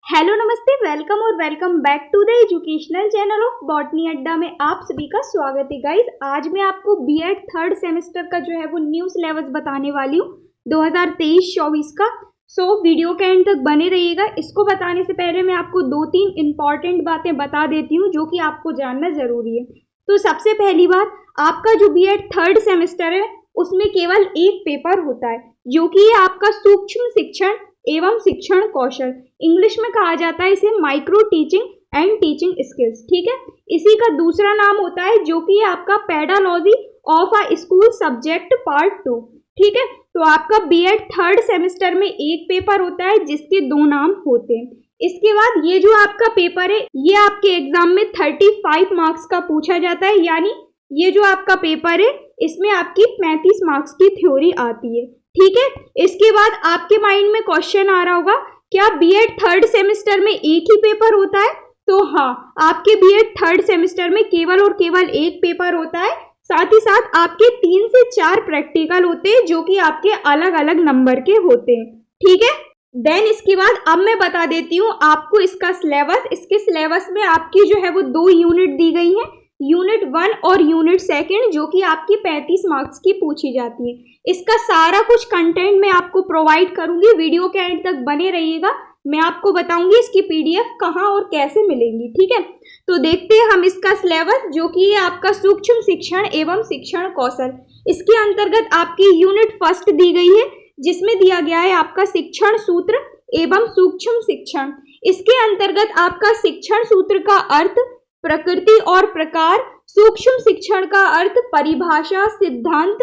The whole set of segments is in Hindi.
हेलो नमस्ते, वेलकम और welcome back to the educational channel of Botany Adda में आप सभी का स्वागत है। गाइस, आज मैं आपको बीएड थर्ड सेमेस्टर का जो है वो न्यू सिलेबस बताने वाली हूँ 2023-24 का। सो वीडियो के एंड तक बने रहिएगा। इसको बताने से पहले मैं आपको 2-3 इंपॉर्टेंट बातें बता देती हूँ जो कि आपको जानना जरूरी है। तो सबसे पहली बात, आपका जो बीएड थर्ड सेमेस्टर है उसमें केवल एक पेपर होता है जो कि आपका सूक्ष्म शिक्षण एवं शिक्षण कौशल, इंग्लिश में कहा जाता है इसे micro teaching and teaching skills. ठीक है, इसी का दूसरा नाम होता है जो कि आपका pedology of a school subject part 2। ठीक है, तो आपका बीएड थर्ड सेमेस्टर में एक पेपर होता है जिसके 2 नाम होते हैं। इसके बाद ये जो आपका पेपर है ये आपके एग्जाम में 35 मार्क्स का पूछा जाता है, यानी ये जो आपका पेपर है इसमें आपकी 35 मार्क्स की थ्योरी आती है। ठीक है, इसके बाद आपके माइंड में क्वेश्चन आ रहा होगा, क्या बीएड थर्ड सेमेस्टर में एक ही पेपर होता है? तो हाँ, आपके बीएड थर्ड सेमेस्टर में केवल और केवल एक पेपर होता है। साथ ही साथ आपके 3 से 4 प्रैक्टिकल होते हैं जो कि आपके अलग अलग नंबर के होते हैं। ठीक है, देन इसके बाद अब मैं बता देती हूँ आपको इसका सिलेबस। इसके सिलेबस में आपकी जो है वो 2 यूनिट दी गई हैं, यूनिट 1 और यूनिट 2, जो कि आपकी 35 मार्क्स की पूछी जाती है। इसका सारा कुछ कंटेंट मैं आपको प्रोवाइड करूंगी, वीडियो के एंड तक बने रहिएगा। मैं आपको बताऊंगी इसकी पीडीएफ कहाँ और कैसे मिलेंगी। ठीक है, तो देखते हैं हम इसका सिलेबस, जो कि आपका सूक्ष्म शिक्षण एवं शिक्षण कौशल। इसके अंतर्गत आपकी यूनिट 1 दी गई है जिसमें दिया गया है आपका शिक्षण सूत्र एवं सूक्ष्म शिक्षण। इसके अंतर्गत आपका शिक्षण सूत्र का अर्थ, प्रकृति और प्रकार, सूक्ष्म शिक्षण का अर्थ, परिभाषा, सिद्धांत,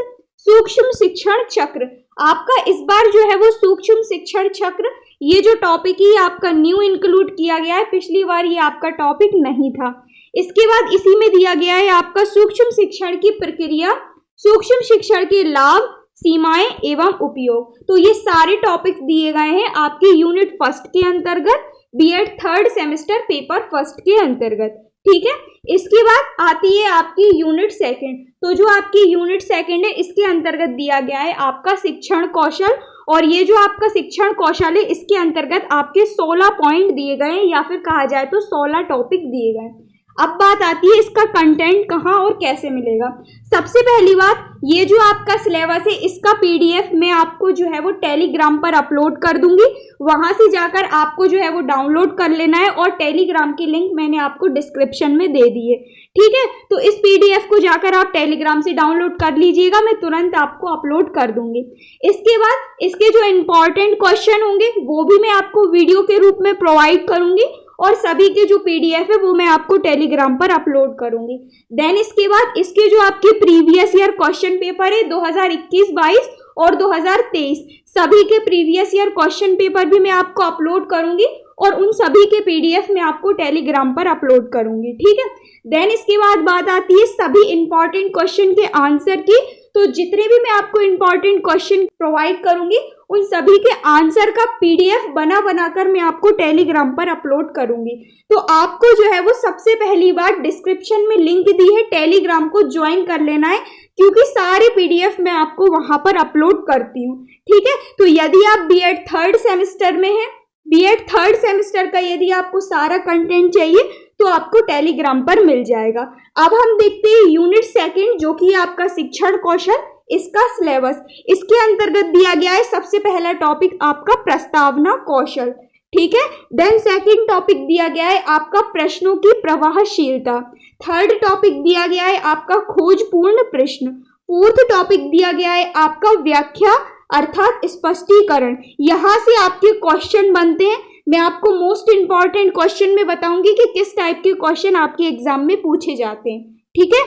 सूक्ष्म शिक्षण चक्र। आपका इस बार जो है वो सूक्ष्म शिक्षण चक्र, ये जो टॉपिक ही आपका न्यू इंक्लूड किया गया है, पिछली बार ये आपका टॉपिक नहीं था। इसके बाद इसी में दिया गया है आपका सूक्ष्म शिक्षण की प्रक्रिया, सूक्ष्म शिक्षण के लाभ, सीमाएं एवं उपयोग। तो ये सारे टॉपिक्स दिए गए हैं आपके यूनिट 1 के अंतर्गत, बीएड थर्ड सेमेस्टर पेपर 1 के अंतर्गत। ठीक है, इसके बाद आती है आपकी यूनिट 2। तो जो आपकी यूनिट 2 है इसके अंतर्गत दिया गया है आपका शिक्षण कौशल, और ये जो आपका शिक्षण कौशल है इसके अंतर्गत आपके 16 पॉइंट दिए गए हैं, या फिर कहा जाए तो 16 टॉपिक दिए गए। अब बात आती है इसका कंटेंट कहाँ और कैसे मिलेगा। सबसे पहली बात, ये जो आपका सिलेबस है इसका पीडीएफ मैं आपको जो है वो टेलीग्राम पर अपलोड कर दूंगी, वहां से जाकर आपको जो है वो डाउनलोड कर लेना है, और टेलीग्राम की लिंक मैंने आपको डिस्क्रिप्शन में दे दी है। ठीक है, तो इस पीडीएफ को जाकर आप टेलीग्राम से डाउनलोड कर लीजिएगा, मैं तुरंत आपको अपलोड कर दूंगी। इसके बाद इसके जो इंपॉर्टेंट क्वेश्चन होंगे वो भी मैं आपको वीडियो के रूप में प्रोवाइड करूंगी, और सभी के जो पीडीएफ है वो मैं आपको टेलीग्राम पर अपलोड करूंगी। देन इसके बाद इसके जो आपके प्रीवियस ईयर क्वेश्चन पेपर है 2021-22 और 2023, सभी के प्रीवियस ईयर क्वेश्चन पेपर भी मैं आपको अपलोड करूंगी, और उन सभी के पीडीएफ मैं आपको टेलीग्राम पर अपलोड करूंगी। ठीक है, देन इसके बाद बात आती है सभी इंपॉर्टेंट क्वेश्चन के आंसर की। तो जितने भी मैं आपको इंपॉर्टेंट क्वेश्चन प्रोवाइड करूंगी उन सभी के आंसर का पीडीएफ बनाकर मैं आपको टेलीग्राम पर अपलोड करूंगी। तो आपको जो है वो सबसे पहली बार डिस्क्रिप्शन में लिंक दी है, टेलीग्राम को ज्वाइन कर लेना है, क्योंकि सारे पीडीएफ मैं आपको वहां पर अपलोड करती हूँ। ठीक है, तो यदि आप बीएड थर्ड सेमेस्टर में हैं, बीएड थर्ड सेमेस्टर का यदि आपको सारा कंटेंट चाहिए तो आपको टेलीग्राम पर मिल जाएगा। अब हम देखते हैं यूनिट 2, जो कि आपका शिक्षण कौशल, इसका सिलेबस। इसके अंतर्गत दिया गया है सबसे पहला टॉपिक आपका प्रस्तावना कौशल। ठीक है, देन 2nd टॉपिक दिया गया है आपका प्रश्नों की प्रवाहशीलता। 3rd टॉपिक दिया गया है आपका खोजपूर्ण प्रश्न। 4th टॉपिक दिया गया है आपका व्याख्या अर्थात स्पष्टीकरण। यहाँ से आपके क्वेश्चन बनते हैं। मैं आपको मोस्ट इंपॉर्टेंट क्वेश्चन में बताऊंगी कि किस टाइप के क्वेश्चन आपके एग्जाम में पूछे जाते हैं। ठीक है,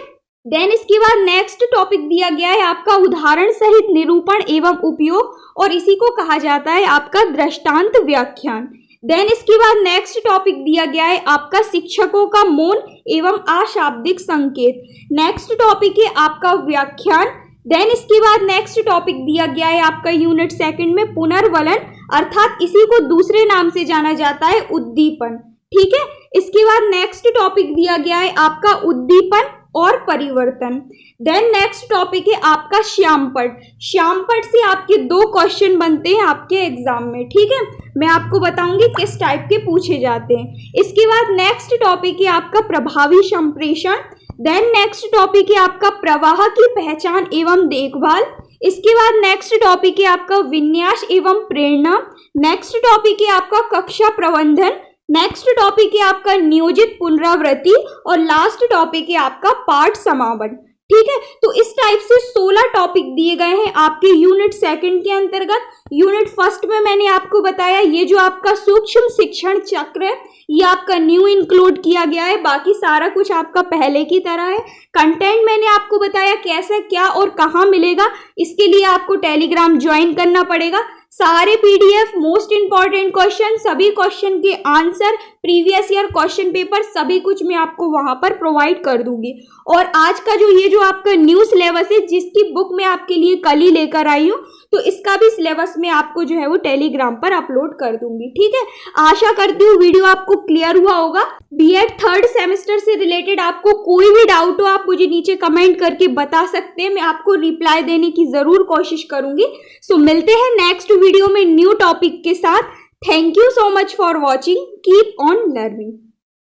देन इसके बाद नेक्स्ट टॉपिक दिया गया है आपका उदाहरण सहित निरूपण एवं उपयोग, और इसी को कहा जाता है आपका दृष्टांत व्याख्यान। देन इसके बाद नेक्स्ट टॉपिक दिया गया है आपका शिक्षकों का मौन एवं अशाब्दिक संकेत। नेक्स्ट टॉपिक है आपका व्याख्यान। देन इसके बाद नेक्स्ट टॉपिक दिया गया है आपका यूनिट 2 में पुनर्वलन, अर्थात इसी को दूसरे नाम से जाना जाता है उद्दीपन। ठीक है, इसके बाद नेक्स्ट टॉपिक दिया गया है आपका उद्दीपन और परिवर्तन। देन नेक्स्ट टॉपिक है आपका श्यामपट। श्यामपट से आपके 2 क्वेश्चन बनते हैं आपके एग्जाम में, ठीक है। मैं आपको बताऊंगी किस टाइप के पूछे जाते हैं। इसके बाद नेक्स्ट टॉपिक है आपका प्रभावी संप्रेषण। देन नेक्स्ट टॉपिक है आपका प्रवाह की पहचान एवं देखभाल। इसके बाद नेक्स्ट टॉपिक है आपका विन्यास एवं प्रेरणा। नेक्स्ट टॉपिक है आपका कक्षा प्रबंधन। नेक्स्ट टॉपिक है आपका नियोजित पुनरावृत्ति और लास्ट टॉपिक है आपका पाठ समापन, ठीक है। तो इस टाइप से 16 टॉपिक दिए गए हैं आपके यूनिट 2 के अंतर्गत। यूनिट 1 में मैंने आपको बताया ये जो आपका सूक्ष्म शिक्षण चक्र है ये आपका न्यू इंक्लूड किया गया है, बाकी सारा कुछ आपका पहले की तरह है। कंटेंट मैंने आपको बताया कैसे क्या और कहाँ मिलेगा, इसके लिए आपको टेलीग्राम ज्वाइन करना पड़ेगा। सारे पीडीएफ, मोस्ट इंपॉर्टेंट क्वेश्चन, सभी क्वेश्चन के answer, previous year question paper, सभी कुछ मैं आपको वहां पर प्रोवाइड कर दूंगी। और आज का जो ये जो आपका न्यू सिलेबस है जिसकी बुक मैं आपके लिए कल ही लेकर आई हूँ, तो इसका भी सिलेबस मैं आपको जो है वो टेलीग्राम पर अपलोड कर दूंगी, ठीक है। आशा करती हूँ वीडियो आपको क्लियर हुआ होगा। बीएड 3rd सेमेस्टर से रिलेटेड आपको कोई भी डाउट हो आप मुझे नीचे कमेंट करके बता सकते हैं, मैं आपको रिप्लाई देने की जरूर कोशिश करूंगी। सो मिलते हैं नेक्स्ट वीडियो में न्यू टॉपिक के साथ। Thank you so much for watching, keep on learning.